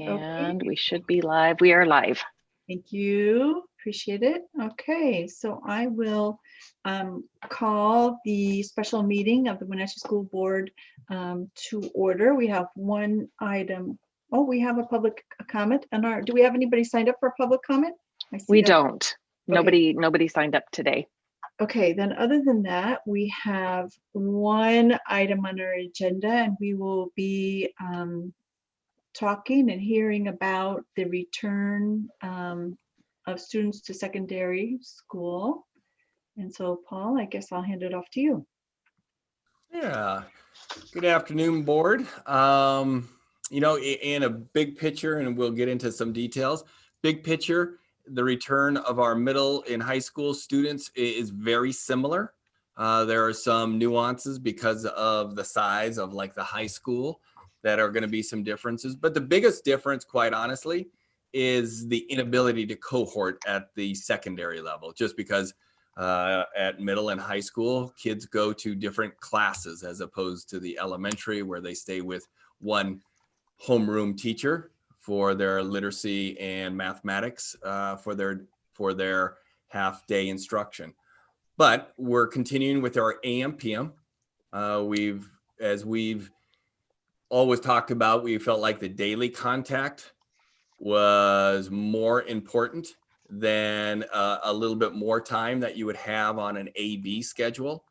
Okay, And we should be live. We are live. thank you. Appreciate it. Okay, so I will call the special meeting of the Wenatchee School Board to order. We have one item. Oh, we have a public comment. And do we have anybody signed up for a public comment? I see We that. don't. Okay. Nobody signed up today. Okay, then other than that, we have one item on our agenda, and we will be talking and hearing about the return of students to secondary school. And so, Paul, I guess I'll hand it off to you. Yeah, good afternoon, board. You know, in a big picture, and we'll get into some details, big picture, the return of our middle and high school students is very similar. There are some nuances because of the size of like the high school that are going to be some differences. But the biggest difference, quite honestly, is the inability to cohort at the secondary level, just because at middle and high school, kids go to different classes as opposed to the elementary where they stay with one homeroom teacher for their literacy and mathematics for their half-day instruction. But we're continuing with our AM PM. As we've always talked about, we felt like the daily contact was more important than a little bit more time that you would have on an AB schedule.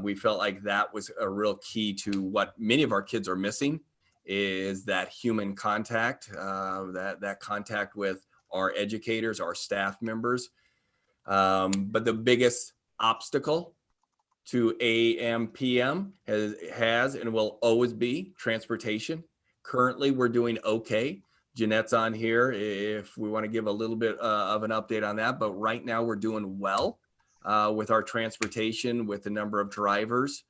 We felt like that was a real key to what many of our kids are missing, is that human contact, that contact with our educators, our staff members. But the biggest obstacle to AM PM has and will always be transportation. Currently, we're doing okay. Jeanette's on here if we want to give a little bit of an update on that. But right now we're doing well with our transportation, with the number of drivers.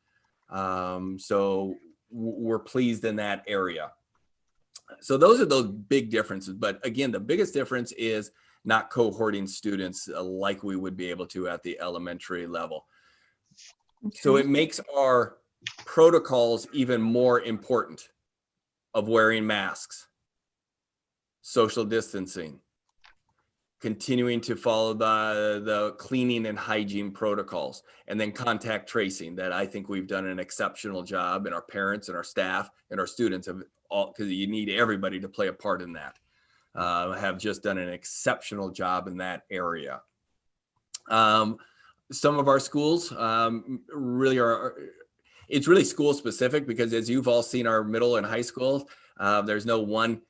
So we're pleased in that area. So those are those big differences. But again, the biggest difference is not cohorting students like we would be able to at the elementary level. Okay. So it makes our protocols even more important of wearing masks, social distancing, continuing to follow the cleaning and hygiene protocols, and then contact tracing that I think we've done an exceptional job, and our parents and our staff and our students have all, because you need everybody to play a part in that, have just done an exceptional job in that area. Some of our schools really are, it's really school specific, because as you've all seen our middle and high schools, there's no one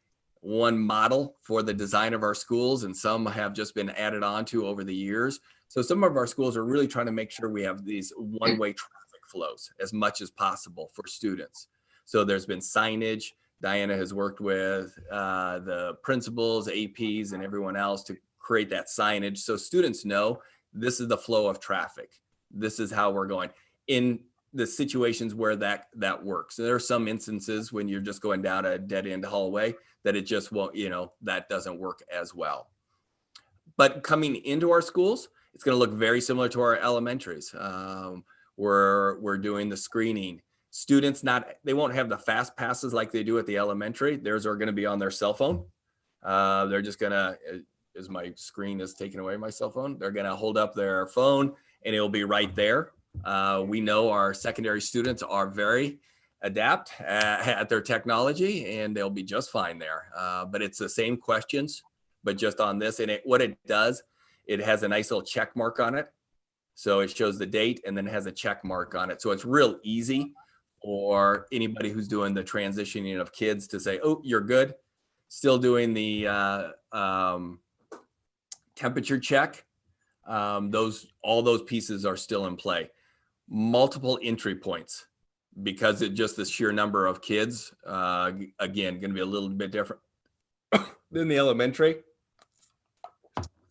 model for the design of our schools, and some have just been added on to over the years. So some of our schools are really trying to make sure we have these one-way traffic flows as much as possible for students. So there's been signage. Diana has worked with the principals, APs, and everyone else to create that signage so students know this is the flow of traffic. This is how we're going. In the situations where that works. So there are some instances when you're just going down a dead end hallway that it just won't, that doesn't work as well. But coming into our schools, it's going to look very similar to our elementaries. We're doing the screening. Students, they won't have the fast passes like they do at the elementary. Theirs are going to be on their cell phone. They're just going to, as my screen is taken away, my cell phone, they're going to hold up their phone and it'll be right there. We know our secondary students are very adept at their technology, and they'll be just fine there. But it's the same questions, but just on this. And what it does, it has a nice little check mark on it. So it shows the date and then has a check mark on it. So it's real easy for anybody who's doing the transitioning of kids to say, oh, you're good. Still doing the temperature check. All those pieces are still in play. Multiple entry points, because it just the sheer number of kids, again, going to be a little bit different than the elementary.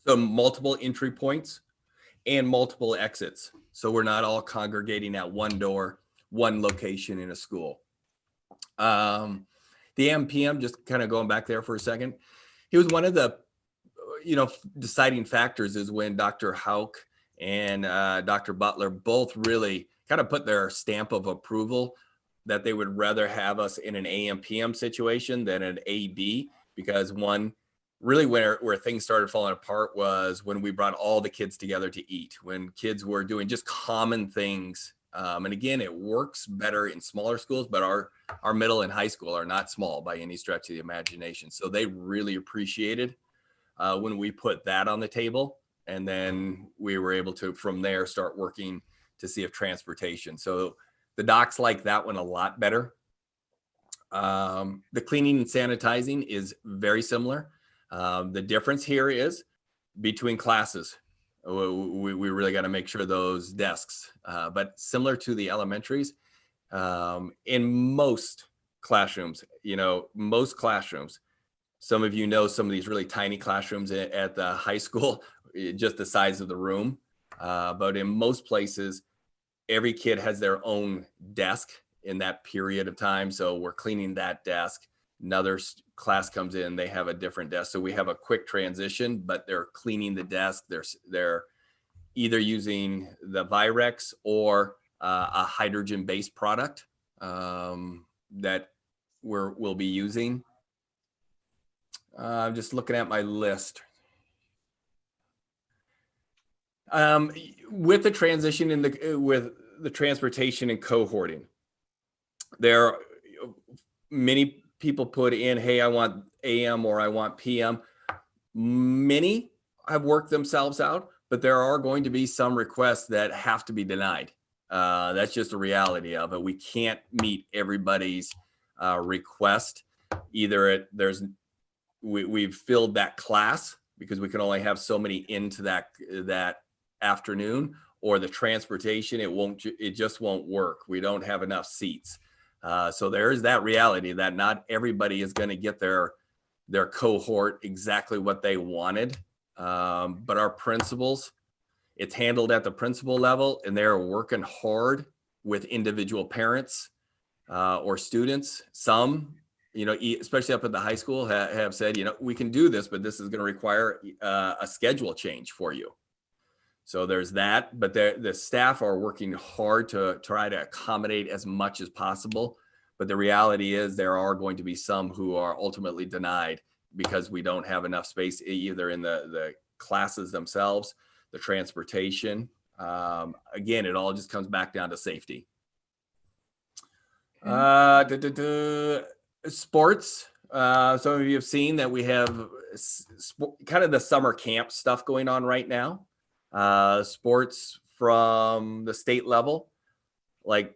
So multiple entry points and multiple exits. So we're not all congregating at one door, one location in a school. The MPM, just kind of going back there for a second, he was one of the, deciding factors is when Dr. Hauk and Dr. Butler both really kind of put their stamp of approval that they would rather have us in an AM/PM situation than an AB, because one, really where things started falling apart was when we brought all the kids together to eat, when kids were doing just common things. And again, it works better in smaller schools, but our middle and high school are not small by any stretch of the imagination. So they really appreciated when we put that on the table. And then we were able to, from there, start working to see if transportation. So the docs like that one a lot better. The cleaning and sanitizing is very similar. The difference here is between classes. We really got to make sure those desks, but similar to the elementaries, in most classrooms, some of some of these really tiny classrooms at the high school, just the size of the room. But in most places, every kid has their own desk in that period of time. So we're cleaning that desk. Another class comes in, they have a different desk. So we have a quick transition, but they're cleaning the desk. They're either using the Virex or a hydrogen-based product that we'll be using. I'm just looking at my list. With the transition with the transportation and cohorting, there are many people put in, hey, I want AM or I want PM. Many have worked themselves out, but there are going to be some requests that have to be denied. That's just the reality of it. We can't meet everybody's request. Either we've filled that class because we can only have so many into that afternoon, or the transportation, it just won't work. We don't have enough seats. So there is that reality that not everybody is going to get their cohort exactly what they wanted. But our principals, it's handled at the principal level, and they're working hard with individual parents or students. Some, especially up at the high school, have said, we can do this, but this is going to require a schedule change for you. So there's that, but the staff are working hard to try to accommodate as much as possible. But the reality is there are going to be some who are ultimately denied because we don't have enough space, either in the classes themselves, the transportation. Again, it all just comes back down to safety. Sports. Some of you have seen that we have kind of the summer camp stuff going on right now. Sports from the state level, like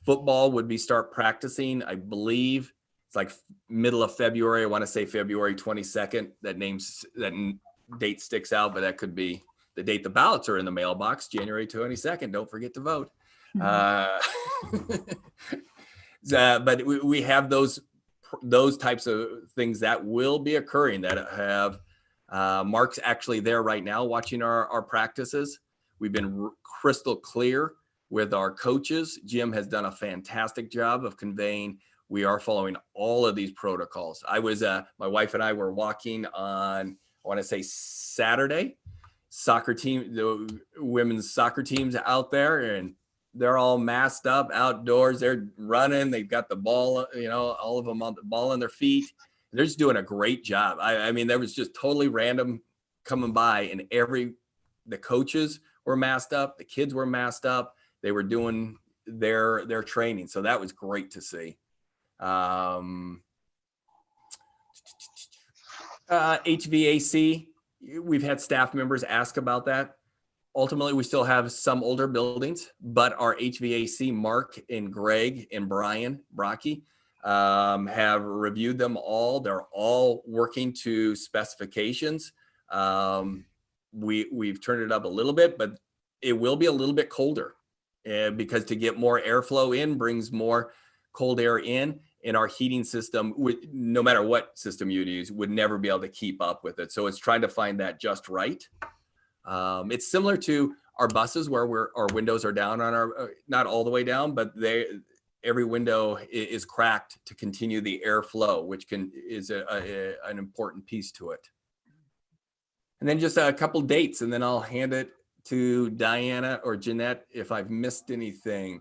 football would start practicing, I believe it's like middle of February. I want to say February 22nd. That date sticks out, but that could be the date the ballots are in the mailbox, January 22nd. Don't forget to vote. But we have those types of things that will be occurring that have Mark's actually there right now watching our practices. We've been crystal clear with our coaches. Jim has done a fantastic job of conveying we are following all of these protocols. My wife and I were walking on, I want to say Saturday, the women's soccer teams out there, and they're all masked up outdoors. They're running. They've got the ball, all of them on the ball on their feet. They're just doing a great job. I mean, there was just totally random coming by, and the coaches were masked up. The kids were masked up. They were doing their training. So that was great to see. HVAC, we've had staff members ask about that. Ultimately, we still have some older buildings, but our HVAC, Mark and Greg and Brian Brocky, have reviewed them all. They're all working to specifications. We've turned it up a little bit, but it will be a little bit colder because to get more airflow in brings more cold air in, and our heating system, no matter what system you use, would never be able to keep up with it. So it's trying to find that just right. It's similar to our buses where our windows are down on our, not all the way down, but every window is cracked to continue the airflow, which is an important piece to it. And then just a couple dates, and then I'll hand it to Diana or Jeanette if I've missed anything.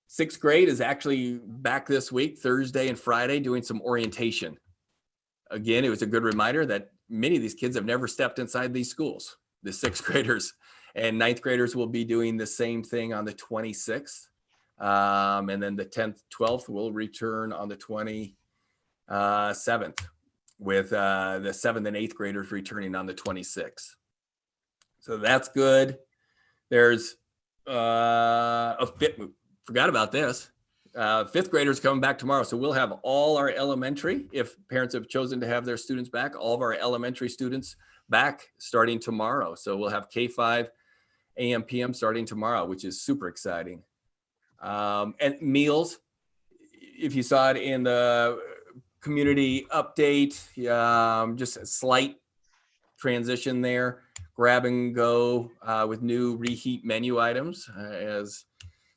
6th grade is actually back this week, Thursday and Friday, doing some orientation. again, it was a good reminder that many of these kids have never stepped inside these schools, the 6th graders and 9th graders will be doing the same thing on the 26th. And then the 10th, 12th will return on the 27th with the 7th and 8th graders returning on the 26th. So that's good. There's forgot about this. 5th graders coming back tomorrow. So we'll have all our elementary, if parents have chosen to have their students back, all of our elementary students back starting tomorrow. So we'll have K-5 AM PM starting tomorrow, which is super exciting. And meals, if you saw it in the community update, just a slight transition there, grab and go with new reheat menu items. As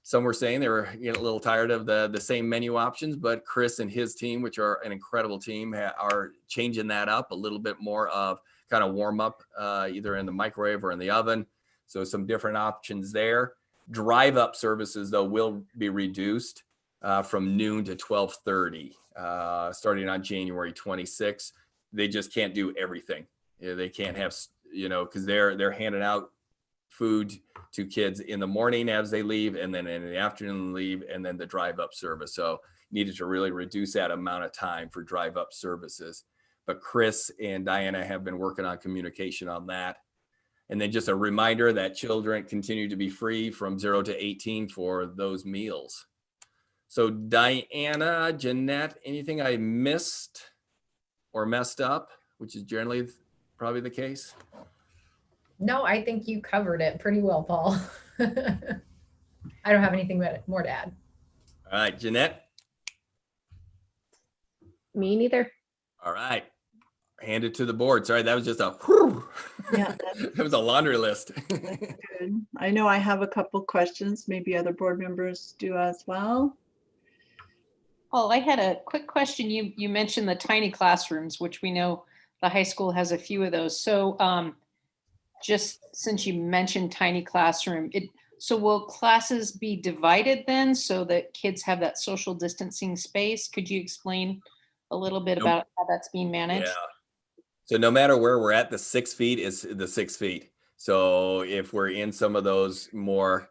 some were saying, they were getting a little tired of the same menu options, but Chris and his team, which are an incredible team, are changing that up a little bit more of kind of warm up either in the microwave or in the oven. So some different options there. Drive up services though will be reduced from noon to 12:30 starting on January 26th. They just can't do everything. They can't have, because they're handing out food to kids in the morning as they leave, and then in the afternoon leave, and then the drive up service. So needed to really reduce that amount of time for drive up services. But Chris and Diana have been working on communication on that. And then just a reminder that children continue to be free from 0 to 18 for those meals. So Diana, Jeanette, anything I missed or messed up, which is generally probably the case? No, I think you covered it pretty well, Paul. I don't have anything more to add. All right, Jeanette. Me neither. All right. Hand it to the board. Sorry, that was just a whew. Yeah, That was a laundry list. that's good. I know I have a couple questions. Maybe other board members do as well. Oh, I had a quick question. You mentioned the tiny classrooms, which we know the high school has a few of those. So just since you mentioned tiny classroom, so will classes be divided then so that kids have that social distancing space? Could you explain a little bit about how that's being managed? Yeah. So no matter where we're at, the 6 feet is the 6 feet. So if we're in some of those more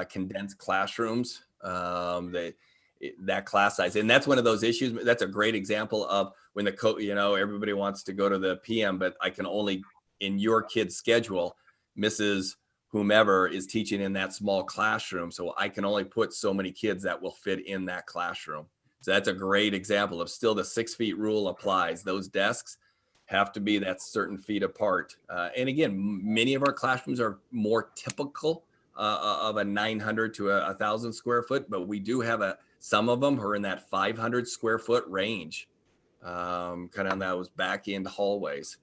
condensed classrooms, that class size, and that's one of those issues. That's a great example of when the everybody wants to go to the PM, but I can only, in your kid's schedule, Mrs. whomever is teaching in that small classroom. So I can only put so many kids that will fit in that classroom. So that's a great example of still the 6 feet rule applies. Those desks have to be that certain feet apart. And again, many of our classrooms are more typical of a 900 to 1,000 square foot, but we do have some of them are in that 500 square foot range, kind of on those back end hallways.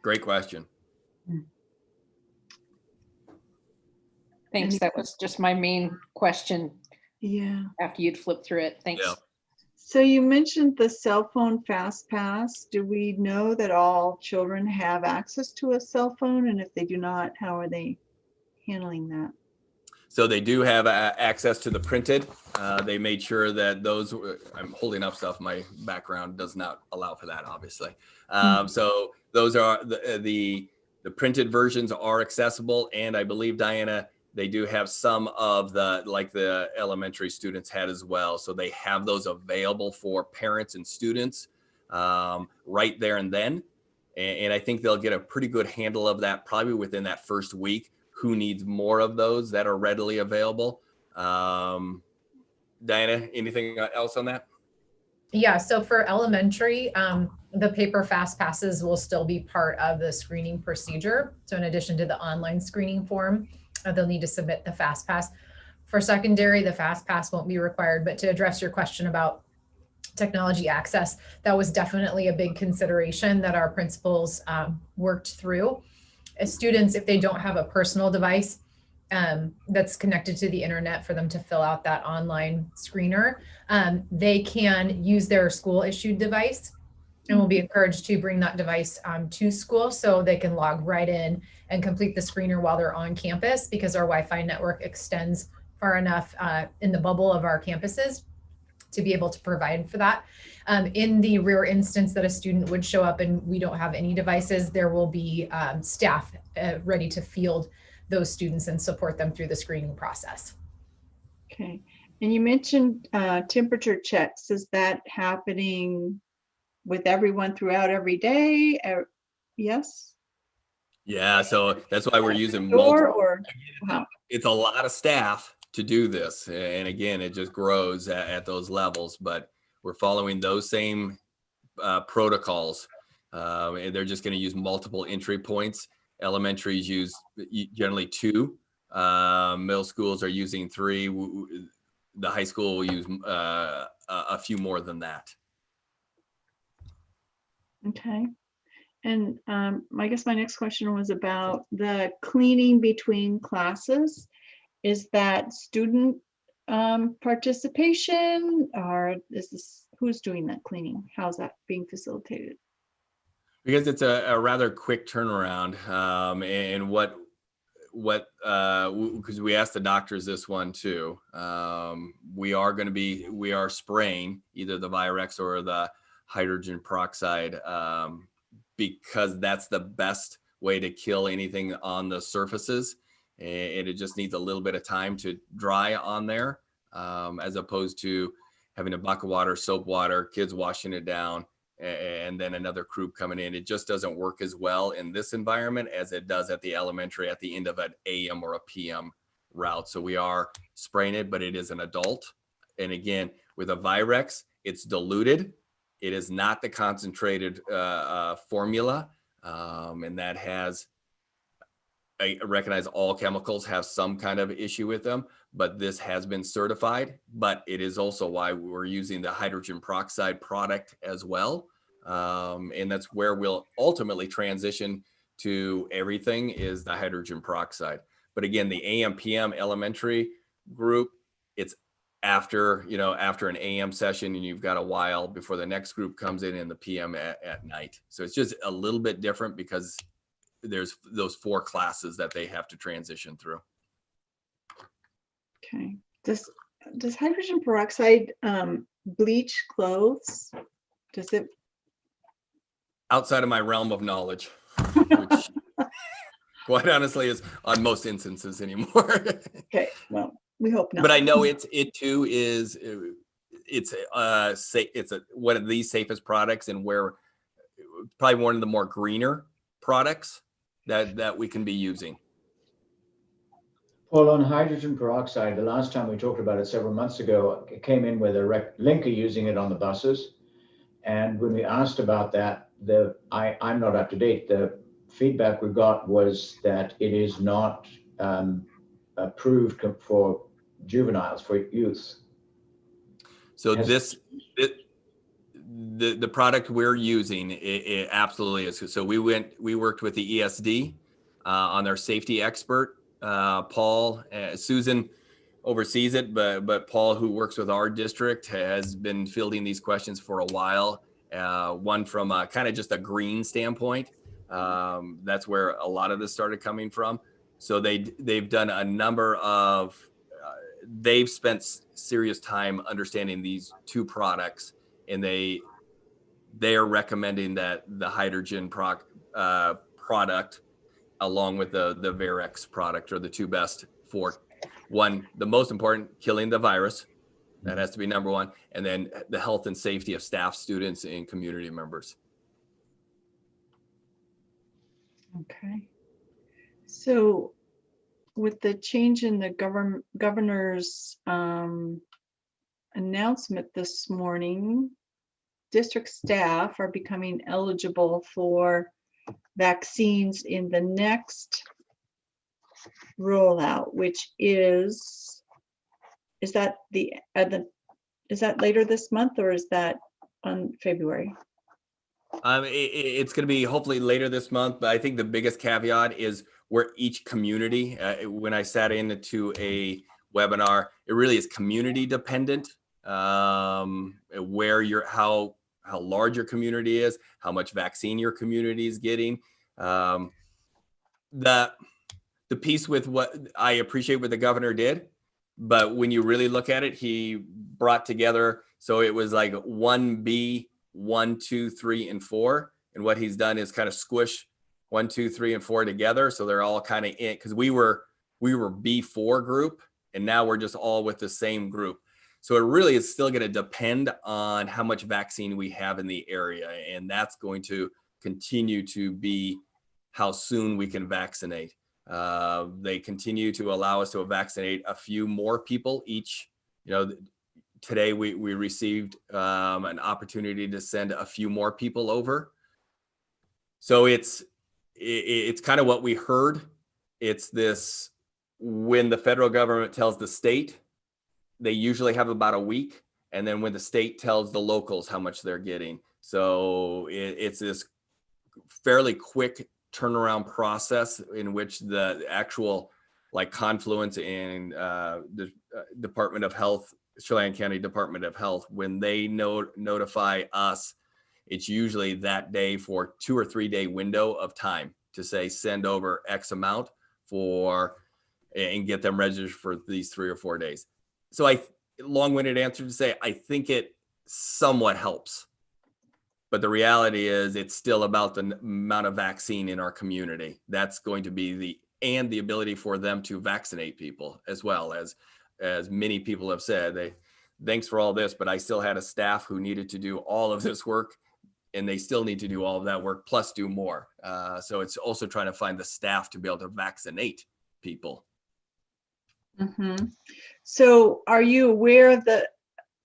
Great question. Thanks. That was just my main question Yeah. after you'd flipped through it. Thanks. Yeah. So you mentioned the cell phone fast pass. Do we know that all children have access to a cell phone? And if they do not, how are they handling that? So they do have access to the printed. They made sure that those, I'm holding up stuff. My background does not allow for that, obviously. So those are the printed versions are accessible. And I believe, Diana, they do have some of the elementary students had as well. So they have those available for parents and students right there and then. And I think they'll get a pretty good handle of that probably within that first week. Who needs more of those that are readily available? Diana, anything else on that? Yeah, so for elementary, the paper fast passes will still be part of the screening procedure. So in addition to the online screening form, they'll need to submit the fast pass. For secondary, the fast pass won't be required, but to address your question about technology access, that was definitely a big consideration that our principals worked through. As students, if they don't have a personal device that's connected to the internet for them to fill out that online screener, they can use their school issued device and will be encouraged to bring that device to school so they can log right in and complete the screener while they're on campus, because our Wi-Fi network extends far enough in the bubble of our campuses to be able to provide for that. In the rare instance that a student would show up and we don't have any devices, there will be staff ready to field those students and support them through the screening process. Okay. And you mentioned temperature checks. Is that happening with everyone throughout every day? Yes? Yeah, so that's why we're using Or, multiple. wow. It's a lot of staff to do this. And again, it just grows at those levels, but we're following those same protocols. And they're just going to use multiple entry points. Elementaries use generally 2. Middle schools are using 3. The high school will use a few more than that. Okay. And I guess my next question was about the cleaning between classes. Is that student participation, or is this, who's doing that cleaning? How's that being facilitated? Because it's a rather quick turnaround, and because we asked the doctors this one too. We are spraying either the Virex or the hydrogen peroxide, because that's the best way to kill anything on the surfaces. And it just needs a little bit of time to dry on there, as opposed to having a bucket of water, soap water, kids washing it down, and then another crew coming in. It just doesn't work as well in this environment as it does at the elementary at the end of an AM or a PM route. So we are spraying it, but it is an adult. And again, with a Virex, it's diluted. It is not the concentrated formula, and that has, I recognize all chemicals have some kind of issue with them, but this has been certified. But it is also why we're using the hydrogen peroxide product as well. And that's where we'll ultimately transition to everything, is the hydrogen peroxide. But again, the AM PM elementary group, it's after an AM session, and you've got a while before the next group comes in the PM at night. So it's just a little bit different because there's those 4 classes that they have to transition through. Okay. Does hydrogen peroxide bleach clothes? Does it? Outside of my realm of knowledge, which quite honestly is on most instances anymore. Okay, well, we hope not. But I know it's one of the safest products, and where probably one of the more greener products that we can be using. Well, on hydrogen peroxide, the last time we talked about it several months ago, it came in with a link of using it on the buses. And when we asked about that, I'm not up to date. The feedback we got was that it is not approved for juveniles, for youth. So the product we're using, it absolutely is. So we worked with the ESD on their safety expert, Paul. Susan oversees it, but Paul, who works with our district, has been fielding these questions for a while. One from kind of just a green standpoint. That's where a lot of this started coming from. So they've done a number of, they've spent serious time understanding these 2 products, and they are recommending that the hydrogen product along with the Virex product are the 2 best for, one, the most important, killing the virus. That has to be number 1. And then the health and safety of staff, students, and community members. Okay. So with the change in the governor's announcement this morning, district staff are becoming eligible for vaccines in the next rollout, which is that is that later this month, or is that on February? It's going to be hopefully later this month, but I think the biggest caveat is where each community, when I sat into a webinar, it really is community dependent, where how large your community is, how much vaccine your community is getting. The piece with what I appreciate what the governor did, but when you really look at it, he brought together So it was like 1B, 1, 2, 3, and 4. And what he's done is kind of squish 1, 2, 3, and 4 together. So they're all kind of in, because we were B4 group, and now we're just all with the same group. So it really is still going to depend on how much vaccine we have in the area. And that's going to continue to be how soon we can vaccinate. They continue to allow us to vaccinate a few more people each. You know, today we received an opportunity to send a few more people over. So it's kind of what we heard. It's this, when the federal government tells the state, they usually have about a week. And then when the state tells the locals how much they're getting. So it's this fairly quick turnaround process in which the actual like confluence in the Department of Health, Chelan County Department of Health, when they notify us, it's usually that day for 2 or 3 day window of time to say, send over X amount and get them registered for these 3 or 4 days. So long-winded answer to say, I think it somewhat helps. But the reality is it's still about the amount of vaccine in our community. That's going to be the ability for them to vaccinate people, as well as many people have said, thanks for all this, but I still had a staff who needed to do all of this work, and they still need to do all of that work plus do more. So it's also trying to find the staff to be able to vaccinate people. Mm-hmm. So are you aware of the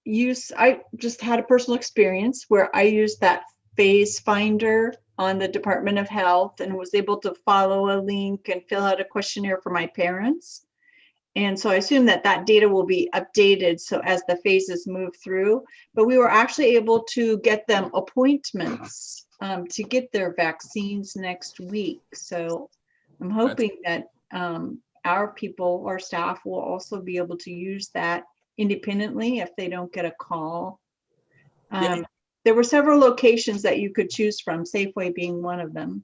use? I just had a personal experience where I used that phase finder on the Department of Health and was able to follow a link and fill out a questionnaire for my parents. And so I assume that data will be updated so as the phases move through, but we were actually able to get them appointments to get their vaccines next week. So I'm hoping that our people, our staff, will also be able to use that independently if they don't get a call. Yeah. There were several locations that you could choose from, Safeway being one of them.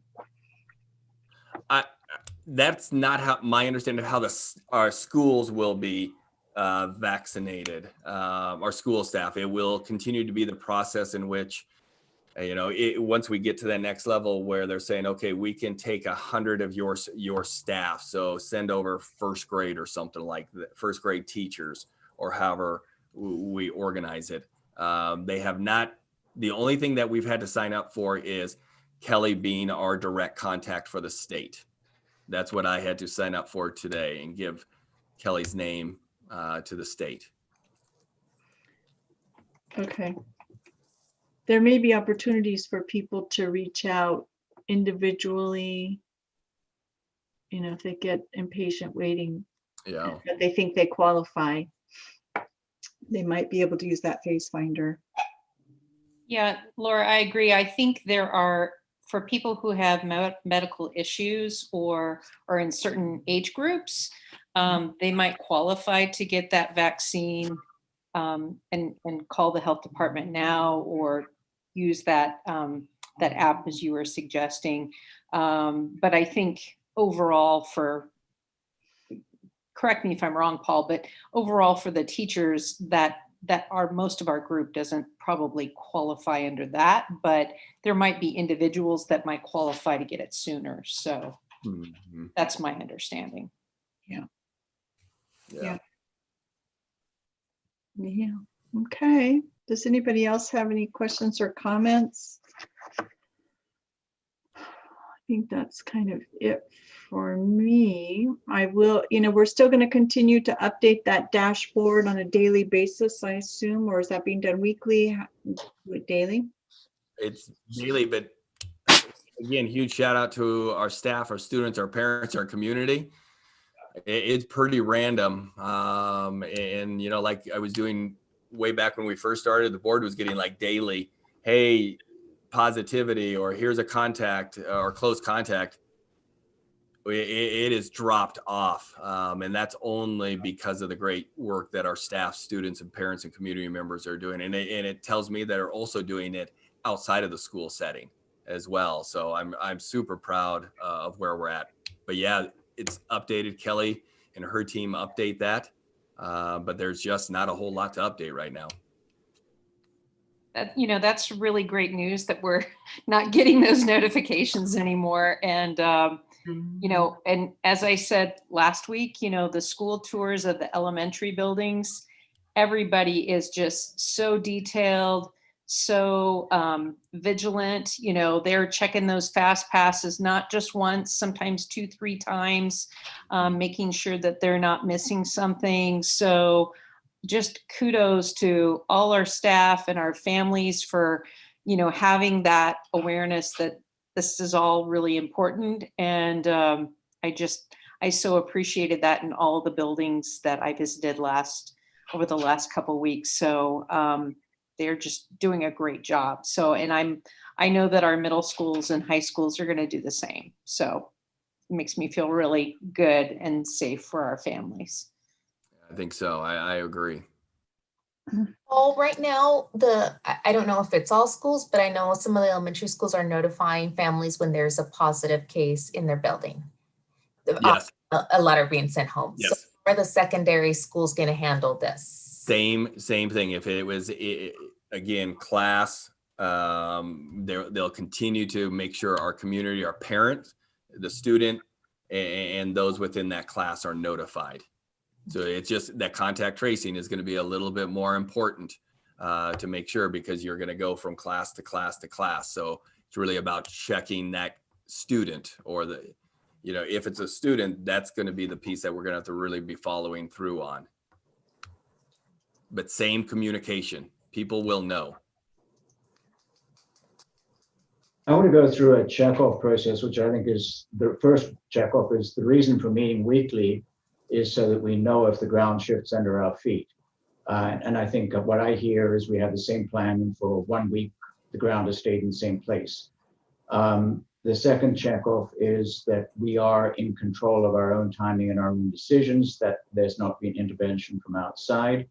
That's not how my understanding of how our schools will be vaccinated. Our school staff, it will continue to be the process in which, once we get to that next level where they're saying, okay, we can take 100 of your staff, so send over first grade or something like that, first grade teachers, or however we organize it. They have not. The only thing that we've had to sign up for is Kelly being our direct contact for the state. That's what I had to sign up for today and give Kelly's name to the state. Okay. There may be opportunities for people to reach out individually, if they get impatient waiting, Yeah. that they think they qualify. They might be able to use that phase finder. Yeah, Laura, I agree. I think there are, for people who have medical issues or are in certain age groups, they might qualify to get that vaccine and call the health department now, or use that app as you were suggesting. But I think overall correct me if I'm wrong, Paul, but overall for the teachers that are most of our group doesn't probably qualify under that, but there might be individuals that might qualify to get it sooner. So that's my understanding. Yeah. Yeah. Yeah. Okay. Does anybody else have any questions or comments? I think that's kind of it for me. I will, we're still going to continue to update that dashboard on a daily basis, I assume, or is that being done weekly? Daily? It's daily, but again, huge shout out to our staff, our students, our parents, our community. It's pretty random. And like I was doing way back when we first started, the board was getting like daily, hey, positivity, or here's a contact or close contact. It is dropped off. And that's only because of the great work that our staff, students, and parents and community members are doing. And it tells me that they're also doing it outside of the school setting as well. So I'm super proud of where we're at. But yeah, it's updated. Kelly and her team update that. But there's just not a whole lot to update right now. that, that's really great news that we're not getting those notifications anymore. And, and as I said last week, the school tours of the elementary buildings, everybody is just so detailed, so vigilant. They're checking those fast passes, not just once, sometimes 2-3 times, making sure that they're not missing something. So just kudos to all our staff and our families for, having that awareness that this is all really important. And I so appreciated that in all the buildings that I visited over the last couple of weeks. So they're just doing a great job. So, and I know that our middle schools and high schools are going to do the same. So it makes me feel really good and safe for our families. I think so. I agree. Well, right now, I don't know if it's all schools, but I know some of the elementary schools are notifying families when there's a positive case in their building. Yes. A letter being sent home. Yes. So are the secondary schools going to handle this? Same thing. If it was, again, class, they'll continue to make sure our community, our parents, the student, and those within that class are notified. So it's just that contact tracing is going to be a little bit more important to make sure, because you're going to go from class to class to class. So it's really about checking that student, or if it's a student, that's going to be the piece that we're going to have to really be following through on. But same communication, people will know. I want to go through a checkoff process, which I think is the first checkoff is the reason for meeting weekly is so that we know if the ground shifts under our feet. And I think what I hear is we have the same plan, and for 1 week, the ground has stayed in the same place. The second checkoff is that we are in control of our own timing and our own decisions, that there's not been intervention from outside,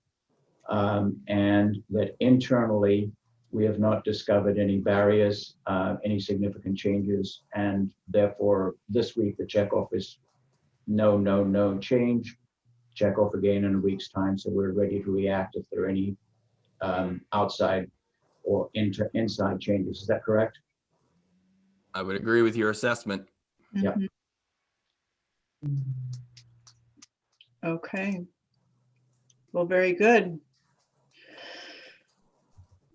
and that internally we have not discovered any barriers, any significant changes, and therefore this week the checkoff is no change. Check off again in a week's time, so we're ready to react if there are any outside or inside changes. Is that correct? I would agree with your assessment. Yep. Okay. Well, very good.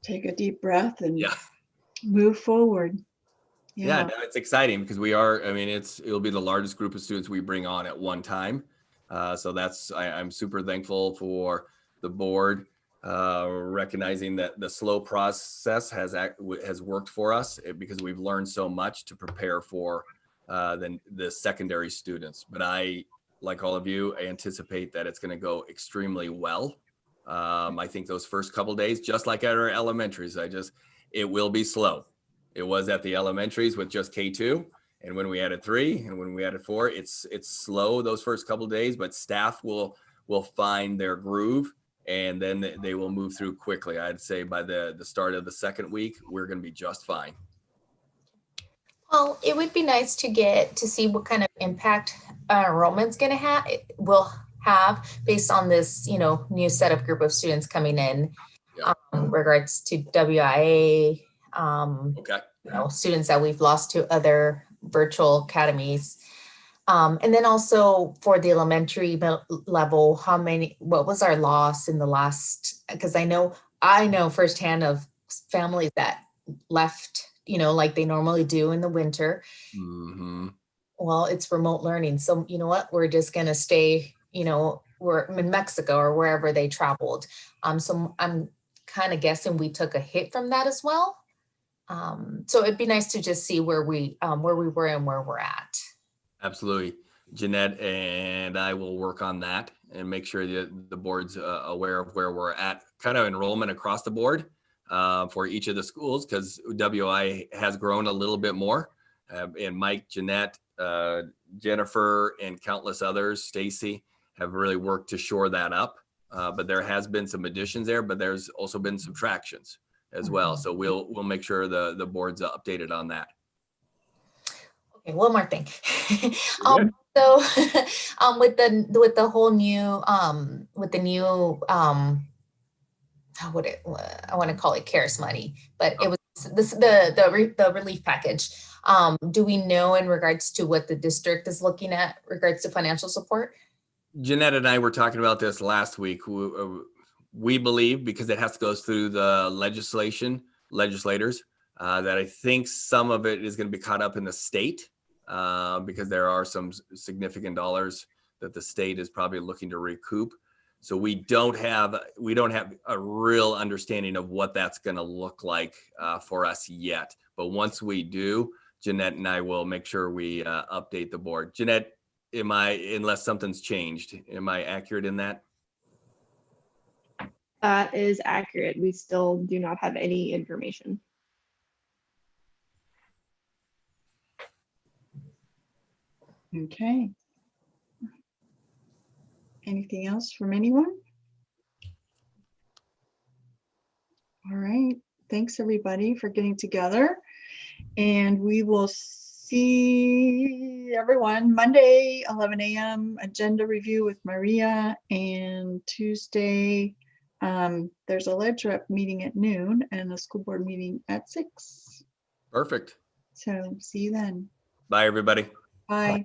Take a deep breath and move forward. Yeah, no, it's exciting because we are, it'll be the largest group of students we bring on at one time. So I'm super thankful for the board recognizing that the slow process has worked for us, because we've learned so much to prepare for the secondary students. But like all of you, I anticipate that it's going to go extremely well. I think those first couple days, just like at our elementaries, it will be slow. It was at the elementaries with just K2, and when we added 3 and when we added 4, it's slow those first couple days, but staff will find their groove, and then they will move through quickly. I'd say by the start of the second week, we're going to be just fine. Well, it would be nice to see what kind of impact enrollment's going to will have based on this, new set of group of students coming in, regards to WIA, students that we've lost to other virtual academies. And then also for the elementary level, what was our loss in the last, because I know firsthand of families that left, like they normally do in the winter. Mm-hmm. Well, it's remote learning. So you know what, we're just going to stay, we're in Mexico or wherever they traveled. So I'm kind of guessing we took a hit from that as well. So it'd be nice to just see where we were and where we're at. Absolutely. Jeanette and I will work on that and make sure that the board's aware of where we're at, kind of enrollment across the board for each of the schools, because WI has grown a little bit more. And Mike, Jeanette, Jennifer, and countless others, Stacy, have really worked to shore that up. But there has been some additions there, but there's also been subtractions as well. So we'll make sure the board's updated on that. Okay, one more thing. So with the whole new with the new I want to call it CARES money, but it was the relief package. Do we know in regards to what the district is looking at regards to financial support? Jeanette and I were talking about this last week. We believe, because it has to go through the legislators, that I think some of it is going to be caught up in the state, because there are some significant dollars that the state is probably looking to recoup. So we don't have a real understanding of what that's going to look like for us yet. But once we do, Jeanette and I will make sure we update the board. Jeanette, unless something's changed, am I accurate in that? That is accurate. We still do not have any information. Okay. Anything else from anyone? All right. Thanks, everybody, for getting together. And we will see everyone Monday, 11 a.m. agenda review with Maria. And Tuesday, there's a ledge rep meeting at noon and a school board meeting at 6. Perfect. So see you then. Bye, everybody. Bye.